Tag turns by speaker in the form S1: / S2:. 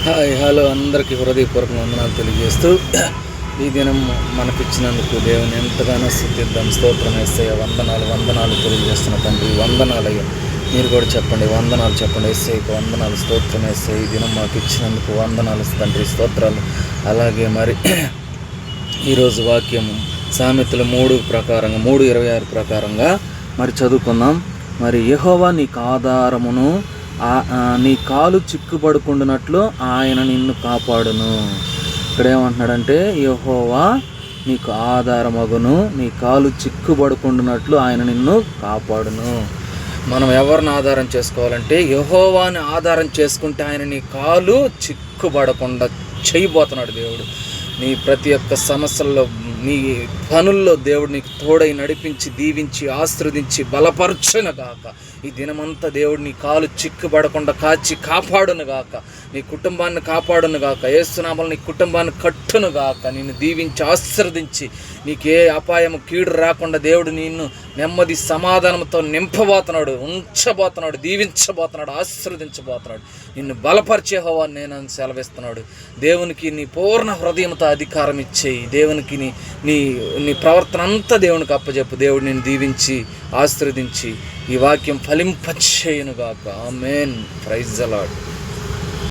S1: Hi hello అందరికీ హృదయపూర్వక వందనాలు తెలియజేస్తూ ఈ దినం మనకిచ్చినందుకు దేవుని ఎంతగానో స్తుతిద్దాం. స్తోత్రం యేసయ్య, వందనాలు తెలియజేస్తున్న తండ్రి, వందనాలయ్య. మీరు కూడా చెప్పండి, వందనాలు చెప్పండి. యేసయ్యకు వందనాలు, స్తోత్రం యేసయ్య. ఈ దినం మాకు ఇచ్చినందుకు వందనాలు తండ్రి, స్తోత్రాలు. అలాగే మరి ఈరోజు వాక్యం సామెతలు 3:26 ప్రకారంగా మరి చదువుకుందాం. మరి యెహోవా నీకు ఆధారమును, నీ కాలు చిక్కుపడుకుండునట్లు ఆయన నిన్ను కాపాడును. ఇక్కడ ఏమంటున్నాడంటే, యెహోవా నీకు ఆధారమగును, నీ కాలు చిక్కుపడుకుండునట్లు ఆయన నిన్ను కాపాడును. మనం ఎవరిని ఆధారం చేసుకోవాలంటే యెహోవాని ఆధారం చేసుకుంటే ఆయన నీ కాలు చిక్కుపడకుండా చేయబోతున్నాడు దేవుడు. నీ ప్రతి ఒక్క సమస్యల్లో, నీ పనుల్లో దేవుడు నీకు తోడై నడిపించి, దీవించి, ఆశీర్వదించి, బలపరచును గాక. ఈ దినమంతా దేవుడు నీ కాలు చిక్కుపడకుండా కాచి కాపాడును గాక. నీ కుటుంబాన్ని కాపాడును గాక. యేసునామములో నీ కుటుంబాన్ని కట్టును గాక. నిన్ను దీవించి, ఆశీర్వదించి, నీకు ఏ అపాయం, కీడు రాకుండా దేవుడు నిన్ను నెమ్మది, సమాధానంతో నింపబోతున్నాడు, ఉంచబోతున్నాడు, దీవించబోతున్నాడు, ఆశీర్వదించబోతున్నాడు. నిన్ను బలపరిచే యెహోవా నేను సెలవిస్తున్నాడు. దేవునికి నీ పూర్ణ హృదయంతో అధికారం ఇచ్చేయి. దేవునికి నీ ప్రవర్తన అంతా దేవునికి అప్పచెప్పు. దేవుడు నిన్ను దీవించి, ఆశీర్వదించి, ఈ వాక్యం ఫలింపచేయునుగాక. ఆమేన్. Praise the lord.